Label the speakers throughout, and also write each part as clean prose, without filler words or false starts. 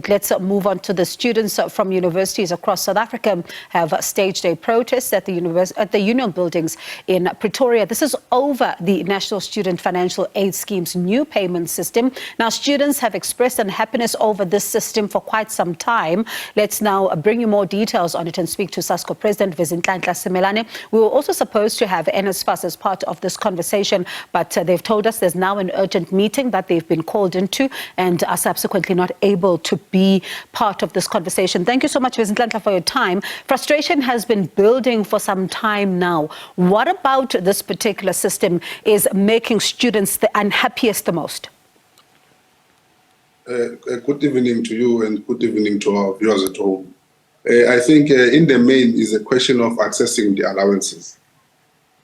Speaker 1: But let's move on to the students from universities across South Africa have staged a protest at the Union buildings in Pretoria. This is over the National Student Financial Aid Scheme's new payment system. Now, students have expressed unhappiness over this system for quite some time. Let's now bring you more details on it and speak to SASCO President Vezinhlanhla Simelane. We were also supposed to have NSFAS as part of this conversation, but they've told us there's now an urgent meeting that they've been called into and are subsequently not able to be part of this conversation. Thank you so much, Vezinhlanhla, for your time. Frustration has been building for some time now. What about this particular system is making students the unhappiest the most?
Speaker 2: Good evening to you and good evening to our viewers at home. I think in the main is a question of accessing the allowances.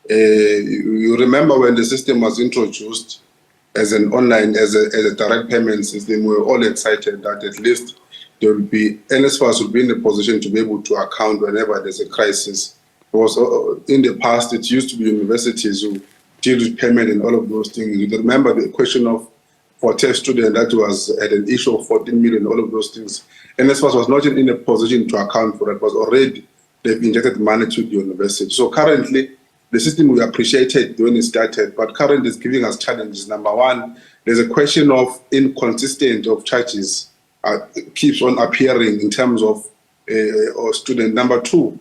Speaker 2: You remember when the system was introduced as an online, as a direct payment system, we were all excited that at least there will be, NSFAS will be in a position to be able to account whenever there's a crisis. Because in the past, it used to be universities who deal with payment and all of those things. You remember the question of, for test student, that was at an issue of 14 million, all of those things. NSFAS was not in a position to account for that, because already they've injected money to the university. So currently, the system we appreciated when it started, but currently it's giving us challenges. Number one, there's a question of inconsistent of charges keeps on appearing in terms of student. Number two,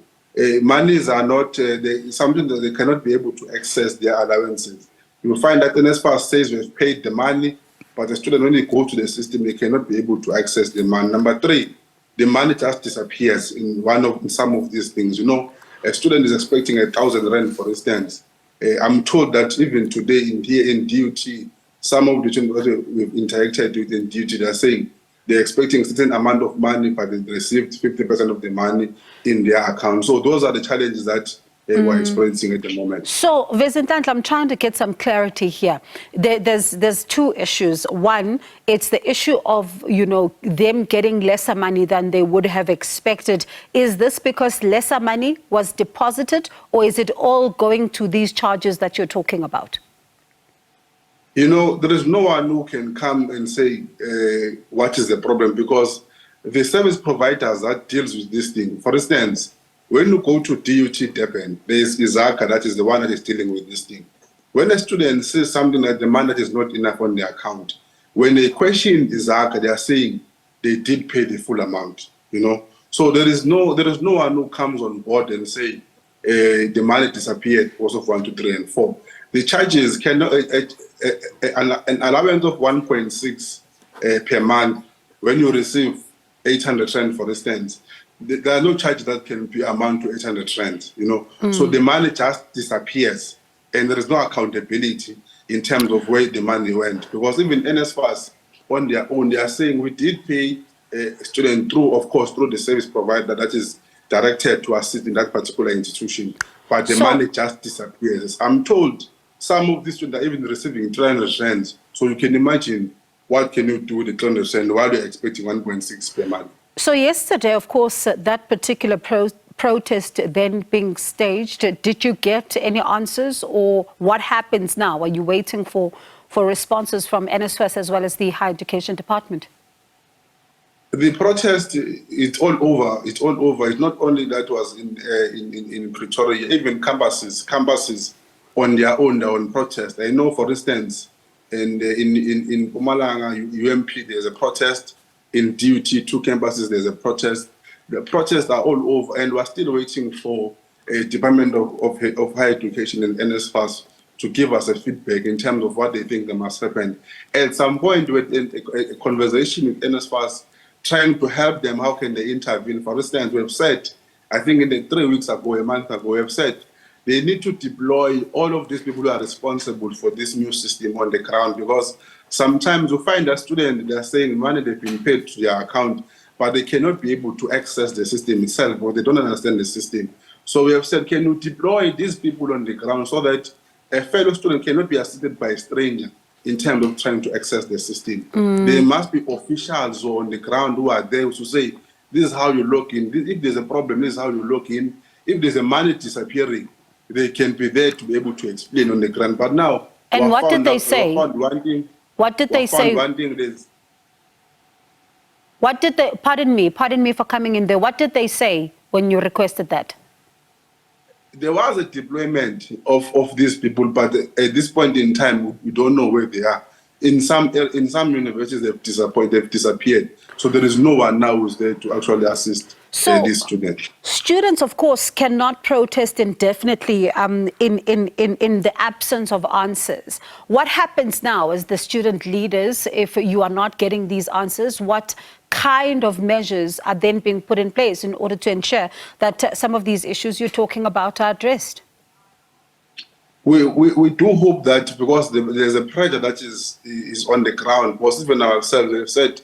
Speaker 2: monies are not something that they cannot be able to access their allowances. You will find that NSFAS says we've paid the money, but the student, when they go to the system, they cannot be able to access the money. Number three, the money just disappears in some of these things. You know, a student is expecting 1,000 rand, for instance. I'm told that even today in DUT, some of the students that we've interacted with in DUT, they're saying they're expecting a certain amount of money, but they received 50% of the money in their account. So those are the challenges that we're experiencing at the moment.
Speaker 1: So, Vezinhlanhla, I'm trying to get some clarity here. There's two issues. One, it's the issue of, you know, them getting lesser money than they would have expected. Is this because lesser money was deposited, or is it all going to these charges that you're talking about?
Speaker 2: You know, there is no one who can come and say what is the problem, because the service providers that deals with this thing, for instance, when you go to DUT Durban, there is SASCO that is the one that is dealing with this thing. When a student says something like the money is not enough on their account, when they question SASCO, they are saying they did pay the full amount, you know. So there is no one who comes on board and say the money disappeared because of 1, 2, 3, and 4. The charges cannot, an allowance of 1.6 per month, when you receive 800 rand, for instance, there are no charges that can be amount to 800 rand, you know. So the money just disappears, and there is no accountability in terms of where the money went. Because even NSFAS on their own, they are saying we did pay a student through, of course, through the service provider that is directed to assist in that particular institution, but the money just disappears. I'm told some of these students are even receiving 300 rand. So you can imagine what can you do with the 300 rand while you're expecting 1.6 per month.
Speaker 1: So yesterday, of course, that particular protest then being staged, did you get any answers, or what happens now? Are you waiting for responses from NSFAS as well as the Higher Education Department?
Speaker 2: The protest, it's all over. It's all over. It's not only that was in Pretoria, even campuses on their own protest. I know, for instance, in Mpumalanga, UMP, there's a protest. In DUT, 2 campuses, there's a protest. The protests are all over, and we're still waiting for a Department of Higher Education and NSFAS to give us a feedback in terms of what they think that must happen. At some point, with a conversation with NSFAS, trying to help them, how can they intervene? For instance, we've said, I think in 3 weeks ago, a month ago, we've said they need to deploy all of these people who are responsible for this new system on the ground, because sometimes you find that students, they're saying money they've been paid to their account, but they cannot be able to access the system itself, or they don't understand the system. So we have said, can you deploy these people on the ground so that a fellow student cannot be assisted by a stranger in terms of trying to access the system? There must be officials on the ground who are there to say, this is how you log in. If there's a problem, this is how you log in. If there's a money disappearing, they can be there to be able to explain on the ground. But now,
Speaker 1: and what did they say? What did they say? What did they, pardon me for coming in there, what did they say when you requested that?
Speaker 2: There was a deployment of these people, but at this point in time, we don't know where they are. In some universities, they've disappeared. So there is no one now who's there to actually assist these students.
Speaker 1: Students, of course, cannot protest indefinitely in the absence of answers. What happens now as the student leaders if you are not getting these answers? What kind of measures are then being put in place in order to ensure that some of these issues you're talking about are addressed?
Speaker 2: We do hope that, because there's a pressure that is on the ground, because even ourselves have said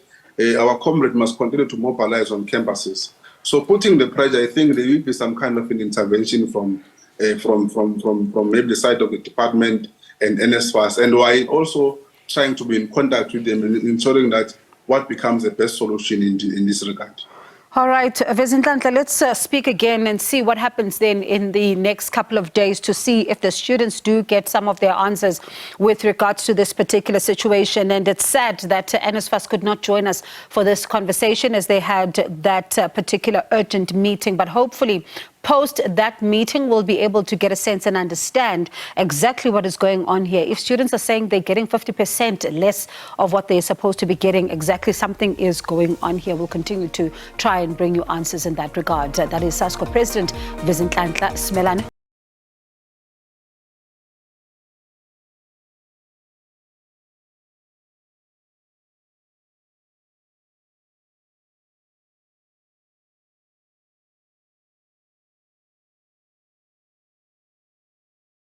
Speaker 2: our comrades must continue to mobilize on campuses. So putting the pressure, I think there will be some kind of an intervention from maybe the side of the department and NSFAS, and while also trying to be in contact with them and ensuring that what becomes the best solution in this regard.
Speaker 1: All right, Vezinhlanhla, let's speak again and see what happens then in the next couple of days to see if the students do get some of their answers with regards to this particular situation. And it's sad that NSFAS could not join us for this conversation as they had that particular urgent meeting. But hopefully, post that meeting, we'll be able to get a sense and understand exactly what is going on here. If students are saying they're getting 50% less of what they're supposed to be getting, exactly something is going on here. We'll continue to try and bring you answers in that regard. That is SASCO President Vezinhlanhla Simelane.